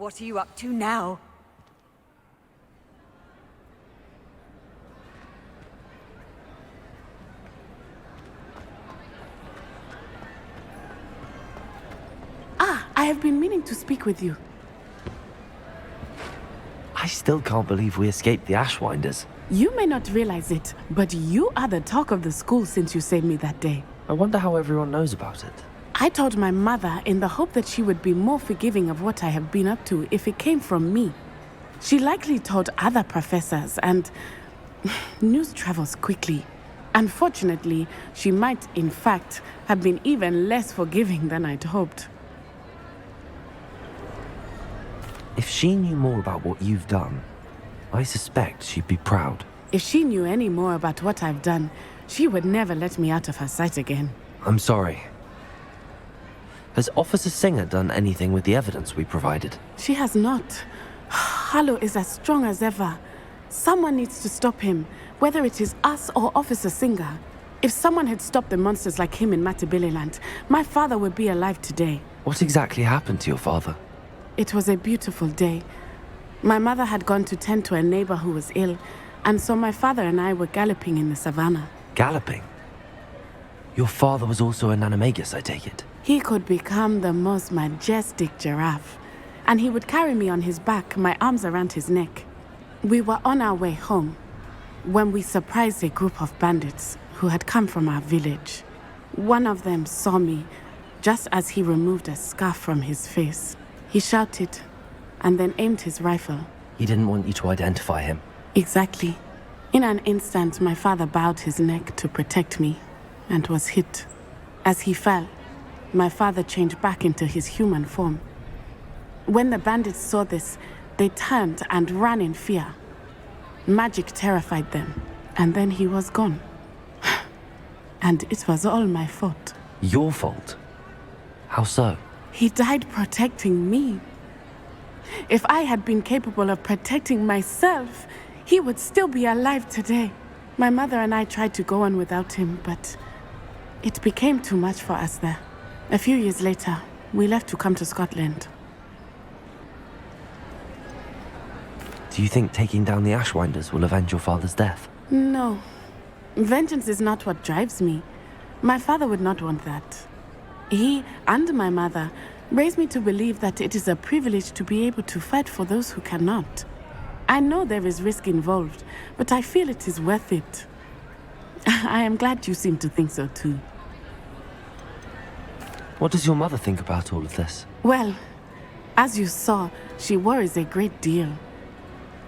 What are you up to now? I have been meaning to speak with you. I still can't believe we escaped the Ashwinders. You may not realize it, but you are the talk of the school since you saved me that day. I wonder how everyone knows about it. I told my mother in the hope that she would be more forgiving of what I have been up to if it came from me. She likely told other professors, and news travels quickly. Unfortunately, she might, in fact, have been even less forgiving than I'd hoped. If she knew more about what you've done, I suspect she'd be proud. If she knew any more about what I've done, she would never let me out of her sight again. I'm sorry. Has Officer Singer done anything with the evidence we provided? She has not. Harlow is as strong as ever. Someone needs to stop him, whether it is us or Officer Singer. If someone had stopped the monsters like him in Matabeleland, my father would be alive today. What exactly happened to your father? It was a beautiful day. My mother had gone to tend to a neighbor who was ill, and so my father and I were galloping in the savannah. Galloping? Your father was also an animagus, I take it? He could become the most majestic giraffe, and he would carry me on his back, my arms around his neck. We were on our way home when we surprised a group of bandits who had come from our village. One of them saw me just as he removed a scarf from his face. He shouted and then aimed his rifle. He didn't want you to identify him. Exactly. In an instant, my father bowed his neck to protect me and was hit. As he fell, my father changed back into his human form. When the bandits saw this, they turned and ran in fear. Magic terrified them, and then he was gone. And it was all my fault. Your fault? How so? He died protecting me. If I had been capable of protecting myself, he would still be alive today. My mother and I tried to go on without him, but it became too much for us there. A few years later, we left to come to Scotland. Do you think taking down the Ashwinders will avenge your father's death? No. Vengeance is not what drives me. My father would not want that. He and my mother raised me to believe that it is a privilege to be able to fight for those who cannot. I know there is risk involved, but I feel it is worth it. I am glad you seem to think so too. What does your mother think about all of this? Well, as you saw, she worries a great deal.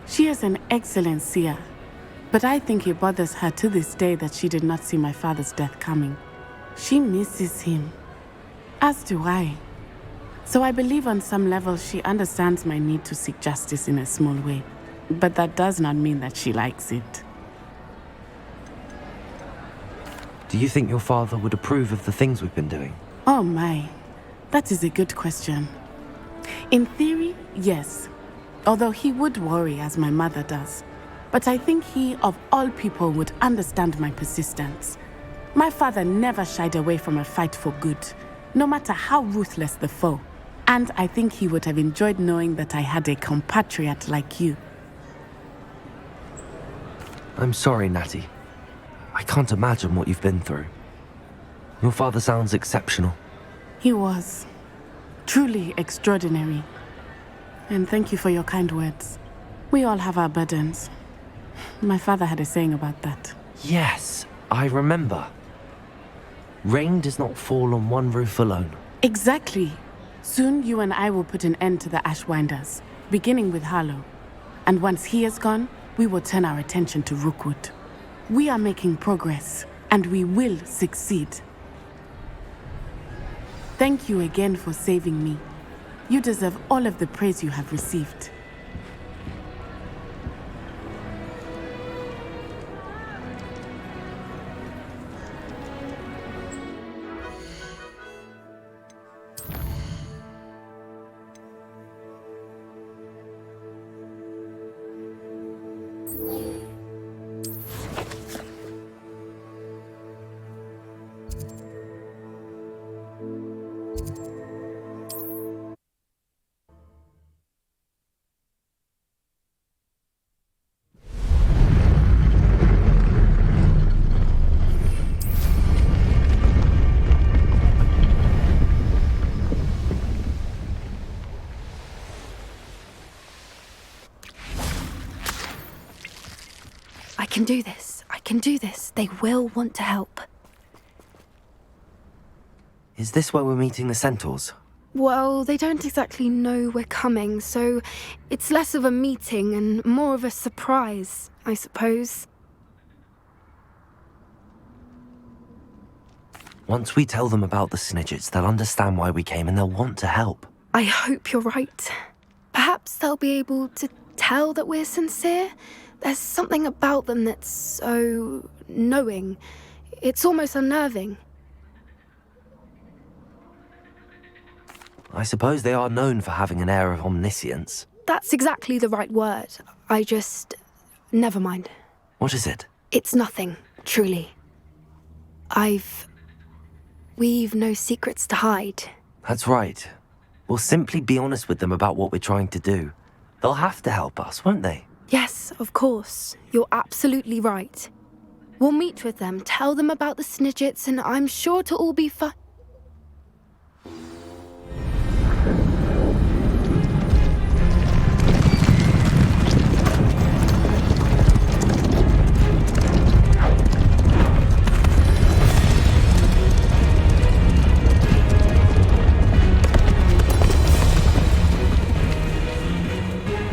She is an excellent seer, but I think it bothers her to this day that she did not see my father's death coming. She misses him. As do I. So I believe on some level she understands my need to seek justice in a small way. But that does not mean that she likes it. Do you think your father would approve of the things we've been doing? Oh my, that is a good question. In theory, yes. Although he would worry as my mother does. But I think he, of all people, would understand my persistence. My father never shied away from a fight for good, no matter how ruthless the foe. And I think he would have enjoyed knowing that I had a compatriot like you. I'm sorry, Natty. I can't imagine what you've been through. Your father sounds exceptional. He was. Truly extraordinary. And thank you for your kind words. We all have our burdens. My father had a saying about that. Yes, I remember. Rain does not fall on one roof alone. Exactly. Soon you and I will put an end to the Ashwinders, beginning with Harlow. And once he is gone, we will turn our attention to Rookwood. We are making progress, and we will succeed. Thank you again for saving me. You deserve all of the praise you have received. can do this. I can do this. They will want to help. Is this where we're meeting the centaurs? Well, they don't exactly know we're coming, so it's less of a meeting and more of a surprise, I suppose. Once we tell them about the Snidgets, they'll understand why we came and they'll want to help. I hope you're right. Perhaps they'll be able to tell that we're sincere. There's something about them that's so knowing. It's almost unnerving. I suppose they are known for having an air of omniscience. That's exactly the right word. Never mind. What is it? It's nothing, truly. We've no secrets to hide. That's right. We'll simply be honest with them about what we're trying to do. They'll have to help us, won't they? Yes, of course. You're absolutely right. We'll meet with them, tell them about the Snidgets, and I'm sure to all be fine.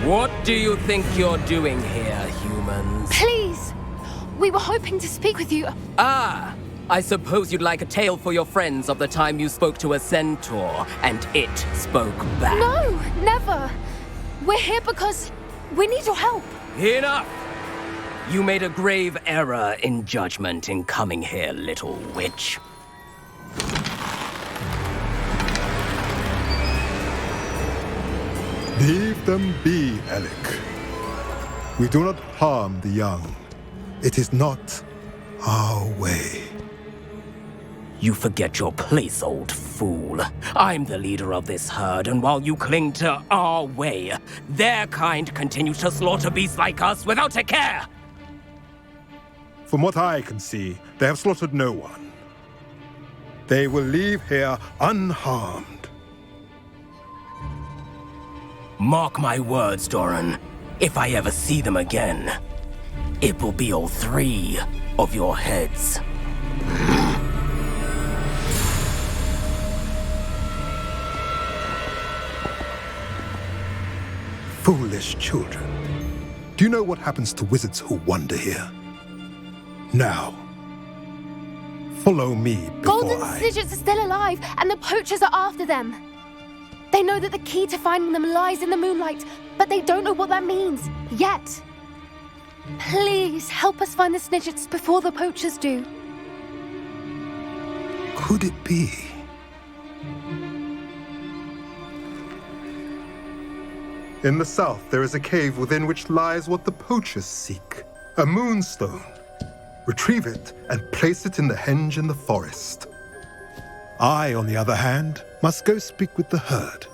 What do you think you're doing here, humans? Please! We were hoping to speak with you. Ah! I suppose you'd like a tale for your friends of the time you spoke to a centaur, and it spoke back. No, never! We're here because we need your help. Enough! You made a grave error in judgment in coming here, little witch. Leave them be, Alec. We do not harm the young. It is not our way. You forget your place, old fool. I'm the leader of this herd, and while you cling to our way, their kind continues to slaughter beasts like us without a care! From what I can see, they have slaughtered no one. They will leave here unharmed. Mark my words, Doran. If I ever see them again, it will be all 3 of your heads. Foolish children. Do you know what happens to wizards who wander here? Now, follow me before Golden Snidgets are still alive, and the poachers are after them. They know that the key to finding them lies in the moonlight, but they don't know what that means, yet. Please, help us find the Snidgets before the poachers do. Could it be? In the south, there is a cave within which lies what the poachers seek. A moonstone. Retrieve it and place it in the henge in the forest. I, on the other hand, must go speak with the herd.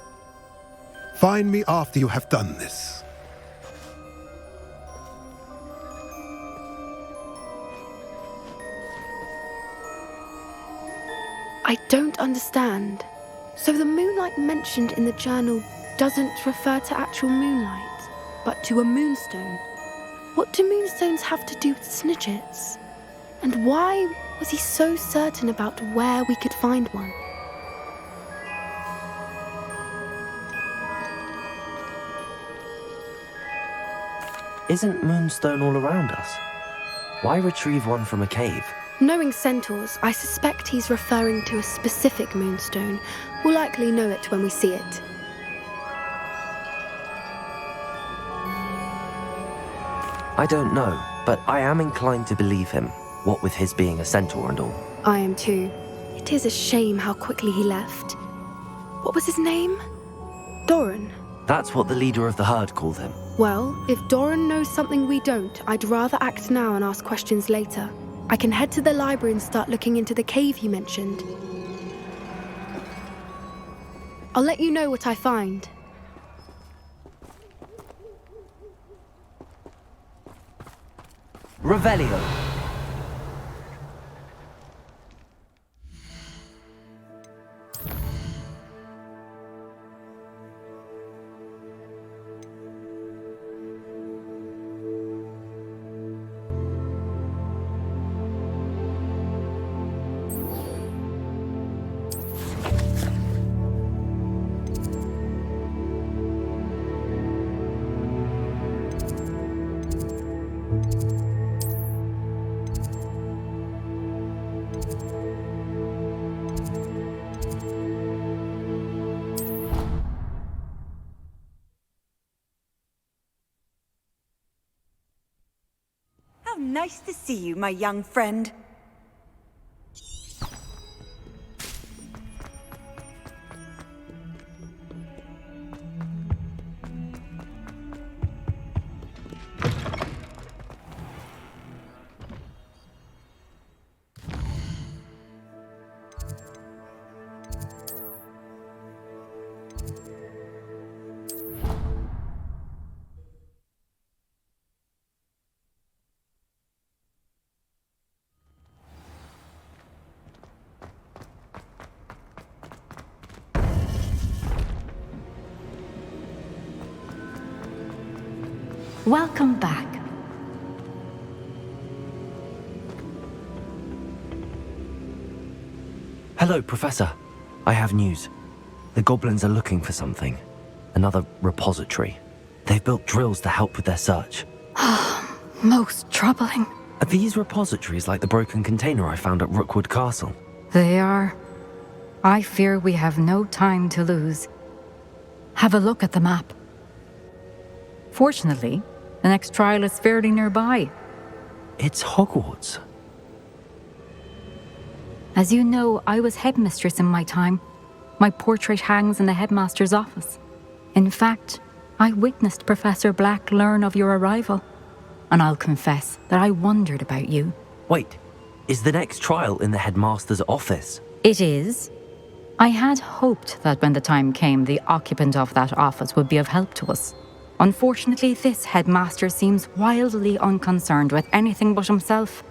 Find me after you have done this. I don't understand. So the moonlight mentioned in the journal doesn't refer to actual moonlight, but to a moonstone. What do moonstones have to do with Snidgets? And why was he so certain about where we could find one? Isn't Moonstone all around us? Why retrieve one from a cave? Knowing centaurs, I suspect he's referring to a specific moonstone. We'll likely know it when we see it. I don't know, but I am inclined to believe him, what with his being a centaur and all. I am too. It is a shame how quickly he left. What was his name? Doran. That's what the leader of the herd called him. Well, if Doran knows something we don't, I'd rather act now and ask questions later. I can head to the library and start looking into the cave you mentioned. I'll let you know what I find. Revelio. nice to see you, my young friend. Welcome back. Hello, Professor. I have news. The goblins are looking for something. Another repository. They've built drills to help with their search. Most troubling. Are these repositories like the broken container I found at Rookwood Castle? They are. I fear we have no time to lose. Have a look at the map. Fortunately, the next trial is fairly nearby. It's Hogwarts. As you know, I was headmistress in my time. My portrait hangs in the headmaster's office. In fact, I witnessed Professor Black learn of your arrival. And I'll confess that I wondered about you. Wait, is the next trial in the headmaster's office? It is. I had hoped that when the time came, the occupant of that office would be of help to us. Unfortunately, this headmaster seems wildly unconcerned with anything but himself.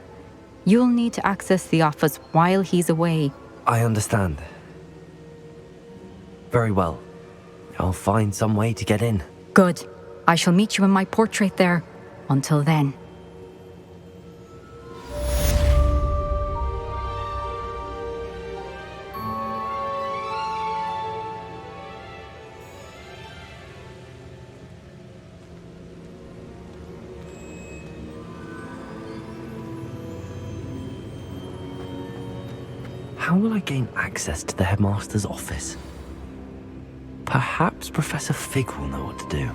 You'll need to access the office while he's away. I understand. Very well. I'll find some way to get in. Good. I shall meet you in my portrait there. Until then. How will I gain access to the headmaster's office? Perhaps Professor Fig will know what to do.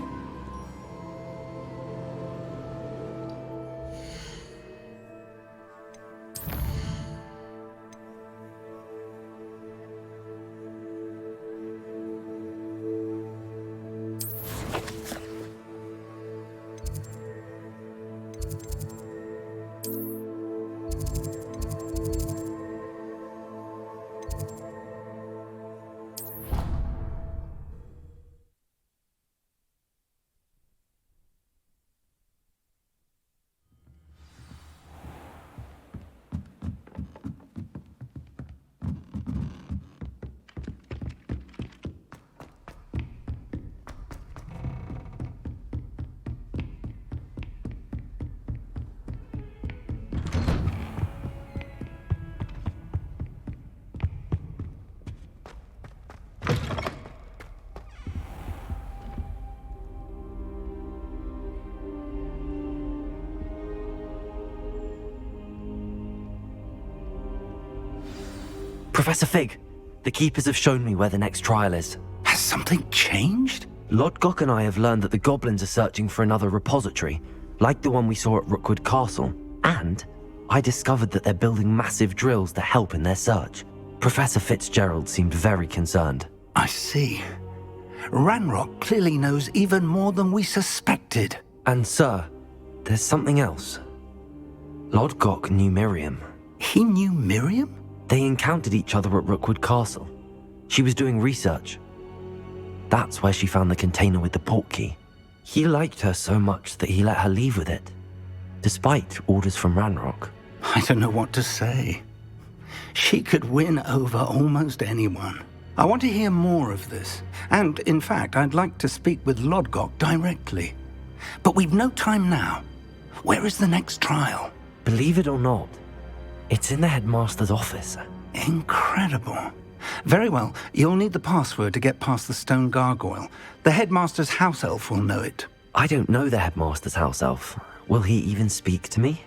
Professor Fig, the Keepers have shown me where the next trial is. Has something changed? Lodgok and I have learned that the goblins are searching for another repository, like the one we saw at Rookwood Castle. And I discovered that they're building massive drills to help in their search. Professor Fitzgerald seemed very concerned. I see. Ranrock clearly knows even more than we suspected. And sir, there's something else. Lodgok knew Miriam. He knew Miriam? They encountered each other at Rookwood Castle. She was doing research. That's where she found the container with the portkey. He liked her so much that he let her leave with it, despite orders from Ranrock. I don't know what to say. She could win over almost anyone. I want to hear more of this. And, in fact, I'd like to speak with Lodgok directly. But we've no time now. Where is the next trial? Believe it or not, it's in the headmaster's office. Incredible. Very well, you'll need the password to get past the stone gargoyle. The headmaster's house elf will know it. I don't know the headmaster's house elf. Will he even speak to me?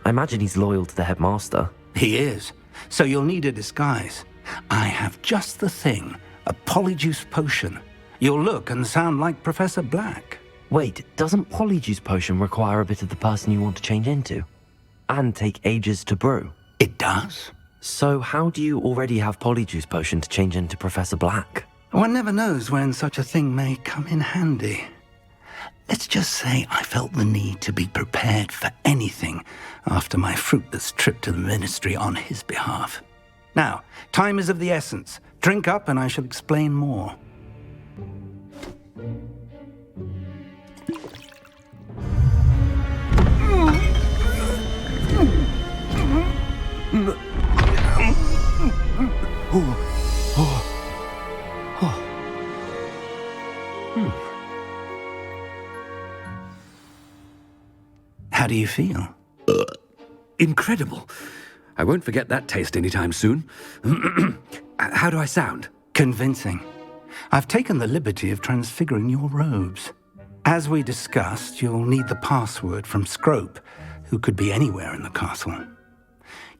I imagine he's loyal to the headmaster. He is. So you'll need a disguise. I have just the thing, a Polyjuice potion. You'll look and sound like Professor Black. Wait, doesn't Polyjuice potion require a bit of the person you want to change into? and take ages to brew. It does. So how do you already have Polyjuice potion to change into Professor Black? One never knows when such a thing may come in handy. Let's just say I felt the need to be prepared for anything after my fruitless trip to the Ministry on his behalf. Now, time is of the essence. Drink up and I shall explain more. How do you feel? Incredible. I won't forget that taste anytime soon. How do I sound? Convincing. I've taken the liberty of transfiguring your robes. As we discussed, you'll need the password from Scrope, who could be anywhere in the castle.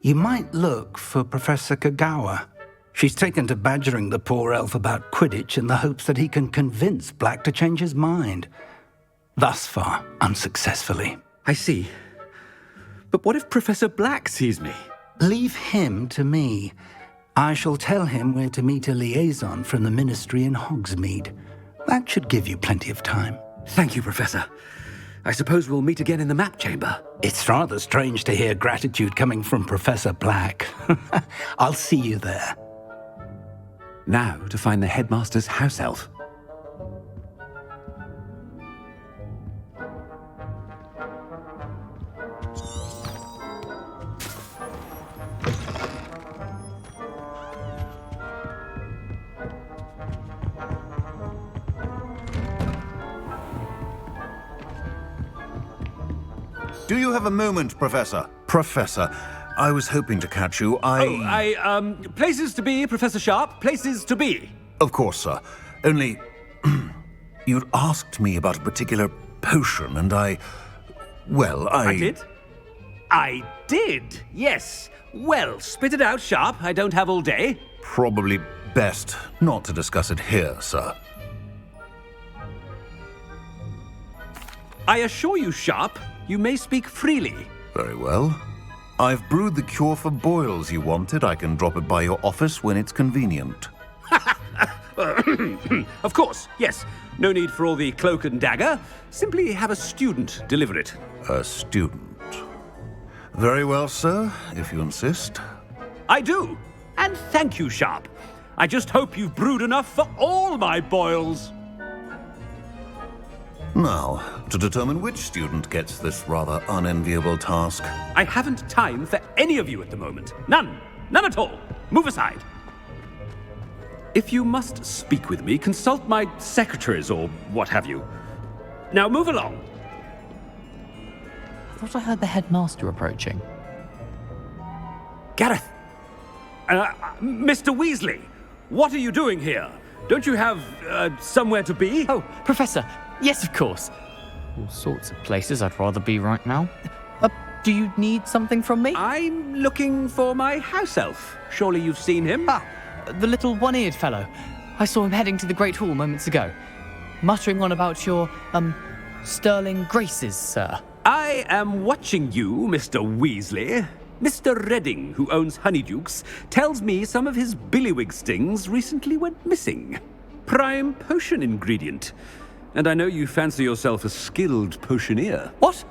You might look for Professor Kagawa. She's taken to badgering the poor elf about Quidditch in the hopes that he can convince Black to change his mind. Thus far, unsuccessfully. I see. But what if Professor Black sees me? Leave him to me. I shall tell him where to meet a liaison from the Ministry in Hogsmeade. That should give you plenty of time. Thank you, Professor. I suppose we'll meet again in the map chamber. It's rather strange to hear gratitude coming from Professor Black. I'll see you there. Now to find the headmaster's house elf. Do you have a moment, Professor? Professor, I was hoping to catch you. Places to be, Professor Sharp. Places to be. Of course, sir. Only, you'd asked me about a particular potion, and I did? I did, yes. Well, spit it out, Sharp. I don't have all day. Probably best not to discuss it here, sir. I assure you, Sharp, you may speak freely. Very well. I've brewed the cure for boils you wanted. I can drop it by your office when it's convenient. Of course, yes. No need for all the cloak and dagger. Simply have a student deliver it. A student. Very well, sir, if you insist. I do. And thank you, Sharp. I just hope you've brewed enough for all my boils. Now, to determine which student gets this rather unenviable task. I haven't time for any of you at the moment. None. None at all. Move aside. If you must speak with me, consult my secretaries or what have you. Now move along. I thought I heard the headmaster approaching. Gareth! Mr. Weasley, what are you doing here? Don't you have, somewhere to be? Oh, Professor, yes, of course. All sorts of places I'd rather be right now. Do you need something from me? I'm looking for my house elf. Surely you've seen him? Ah, the little one-eared fellow. I saw him heading to the Great Hall moments ago, muttering on about your, sterling graces, sir. I am watching you, Mr. Weasley. Mr. Redding, who owns Honeydukes, tells me some of his billywig stings recently went missing. Prime potion ingredient. And I know you fancy yourself a skilled potioneer. What?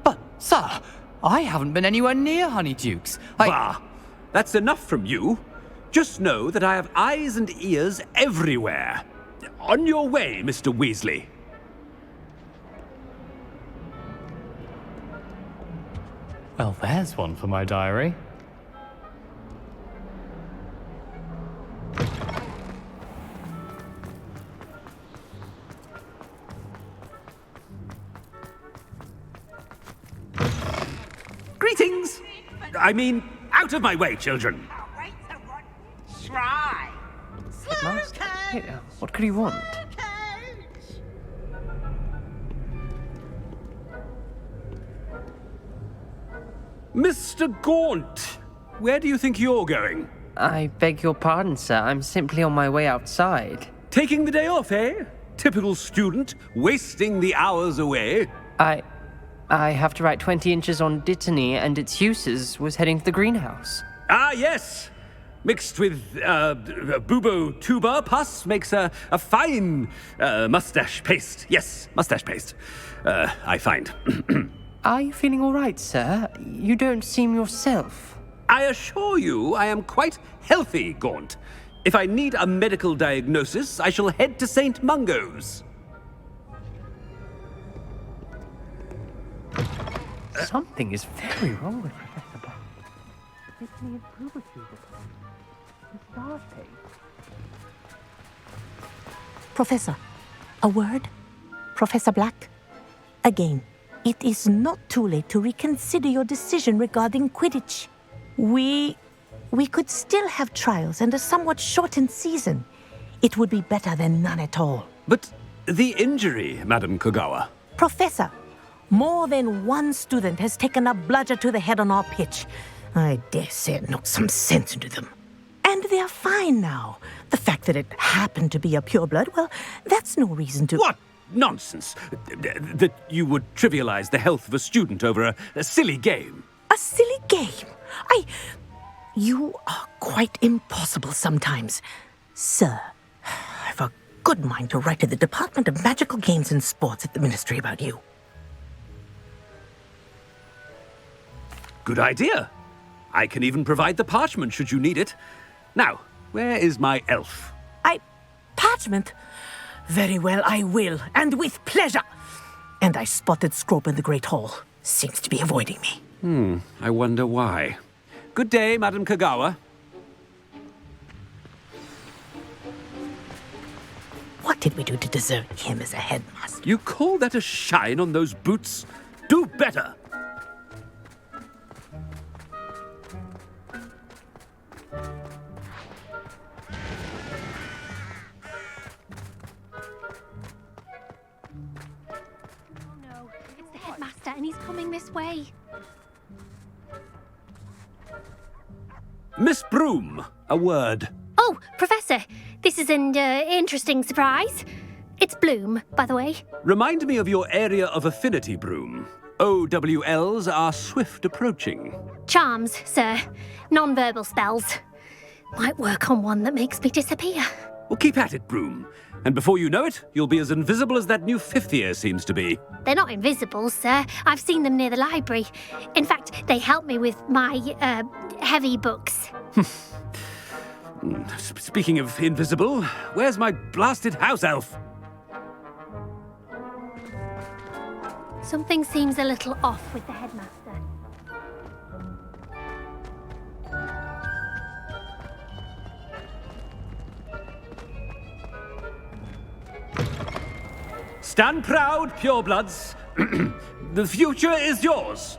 But, sir, I haven't been anywhere near Honeydukes. Bah! That's enough from you. Just know that I have eyes and ears everywhere. On your way, Mr. Weasley. Well, there's one for my diary. Greetings! I mean, out of my way, children. Master? What could he want? Mr. Gaunt, where do you think you're going? I beg your pardon, sir. I'm simply on my way outside. Taking the day off, eh? Typical student, wasting the hours away. I have to write 20 inches on Dittany and its uses was heading to the greenhouse. Ah, yes! Mixed with bubo tuber pus makes a fine mustache paste. Yes, mustache paste. I find. Are you feeling all right, sir? You don't seem yourself. I assure you I am quite healthy, Gaunt. If I need a medical diagnosis, I shall head to St. Mungo's. Something is very wrong with Professor Black. Dittany and bubo tuber pus. The star tape. Professor, a word? Professor Black? Again, it is not too late to reconsider your decision regarding Quidditch. We could still have trials and a somewhat shortened season. It would be better than none at all. But the injury, Madam Kogawa. Professor, more than one student has taken a bludger to the head on our pitch. I dare say it knocked some sense into them. And they're fine now. The fact that it happened to be a pureblood, well, that's no reason to... What nonsense! That you would trivialize the health of a student over a silly game. A silly game? You are quite impossible sometimes. Sir, I've a good mind to write to the Department of Magical Games and Sports at the Ministry about you. Good idea. I can even provide the parchment should you need it. Now, where is my elf? Parchment? Very well, I will, and with pleasure. And I spotted Scrope in the Great Hall. Seems to be avoiding me. I wonder why. Good day, Madam Kogawa. What did we do to deserve him as a headmaster? You call that a shine on those boots? Do better! Headmaster, and he's coming this way. Miss Broom, a word. Oh, Professor, this is an interesting surprise. It's Bloom, by the way. Remind me of your area of affinity, Broom. OWLs are swift approaching. Charms, sir. Non-verbal spells. Might work on one that makes me disappear. Well, keep at it, Broom. And before you know it, you'll be as invisible as that new fifth year seems to be. They're not invisible, sir. I've seen them near the library. In fact, they help me with my, heavy books. Speaking of invisible, where's my blasted house elf? Something seems a little off with the headmaster. Stand proud, purebloods. The future is yours.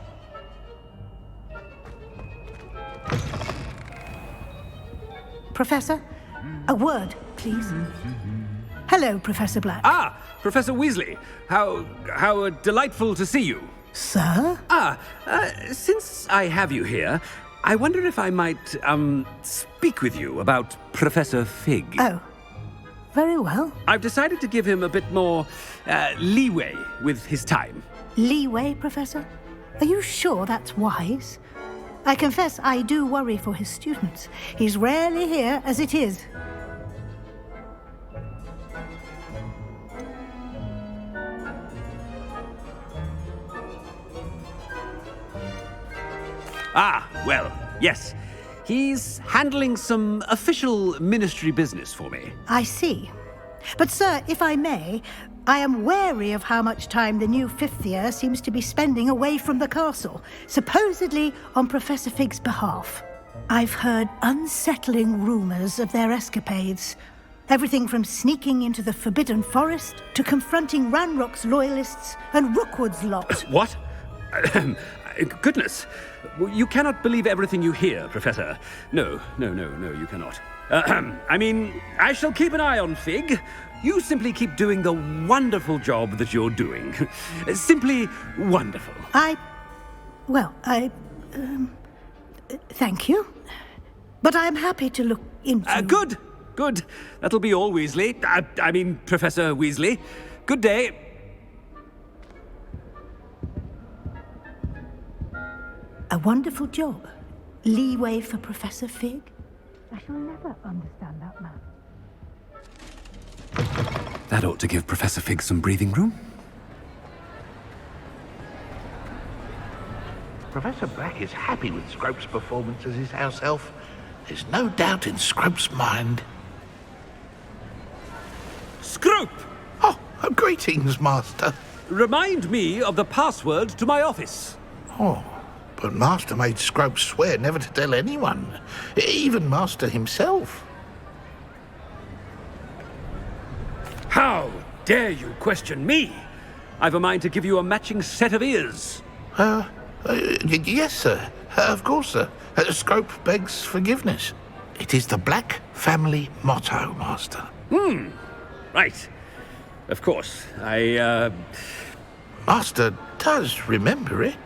Professor, a word, please. Hello, Professor Black. Ah, Professor Weasley. How delightful to see you. Sir? Since I have you here, I wonder if I might, speak with you about Professor Fig. Oh. Very well. I've decided to give him a bit more leeway with his time. Leeway, Professor? Are you sure that's wise? I confess I do worry for his students. He's rarely here as it is. Ah, well, yes. He's handling some official ministry business for me. I see. But, sir, if I may, I am wary of how much time the new fifth year seems to be spending away from the castle, supposedly on Professor Fig's behalf. I've heard unsettling rumors of their escapades. Everything from sneaking into the Forbidden Forest to confronting Ranrock's loyalists and Rookwood's lot. What? Goodness. You cannot believe everything you hear, Professor. No, you cannot. I mean, I shall keep an eye on Fig. You simply keep doing the wonderful job that you're doing. Simply wonderful. Thank you. But I'm happy to look into... Good. That'll be all, Weasley. I mean, Professor Weasley. Good day. wonderful job. Leeway for Professor Fig? I shall never understand that man. That ought to give Professor Fig some breathing room. Professor Black is happy with Scrope's performance as his house elf. There's no doubt in Scrope's mind. Scrope! Oh, greetings, Master. Remind me of the password to my office. Oh, but Master made Scrope swear never to tell anyone, even Master himself. How dare you question me? I've a mind to give you a matching set of ears. Yes, sir. Of course, sir. Scrope begs forgiveness. It is the Black family motto, Master. Right. Of course. Master does remember it.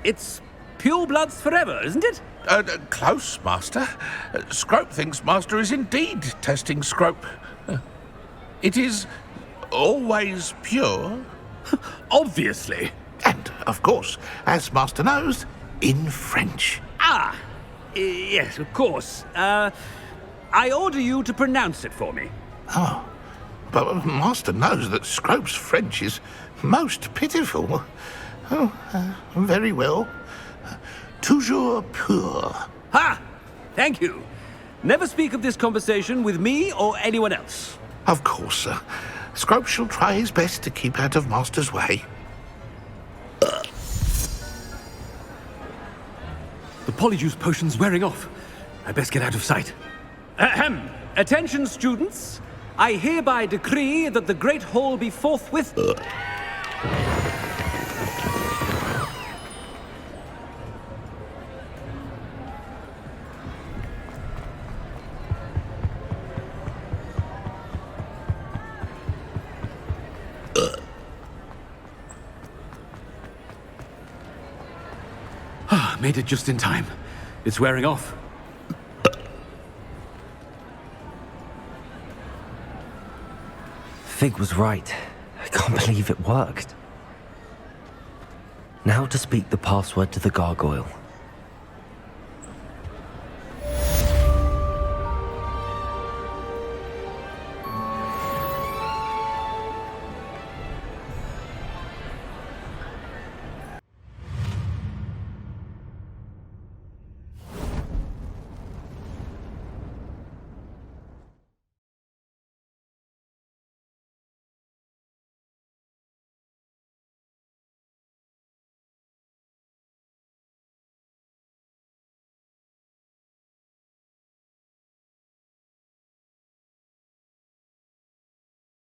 It's purebloods forever, isn't it? Close, Master. Scrope thinks Master is indeed testing Scrope. It is always pure. Obviously. And, of course, as Master knows, in French. Yes, of course. I order you to pronounce it for me. Oh, but Master knows that Scrope's French is most pitiful. Oh, very well. Toujours pur. Ha! Thank you. Never speak of this conversation with me or anyone else. Of course, sir. Scrope shall try his best to keep out of Master's way. The Polyjuice potion's wearing off. I best get out of sight. Ahem. Attention, students. I hereby decree that the Great Hall be forthwith... Made it just in time. It's wearing off. Fig was right. I can't believe it worked. Now to speak the password to the gargoyle.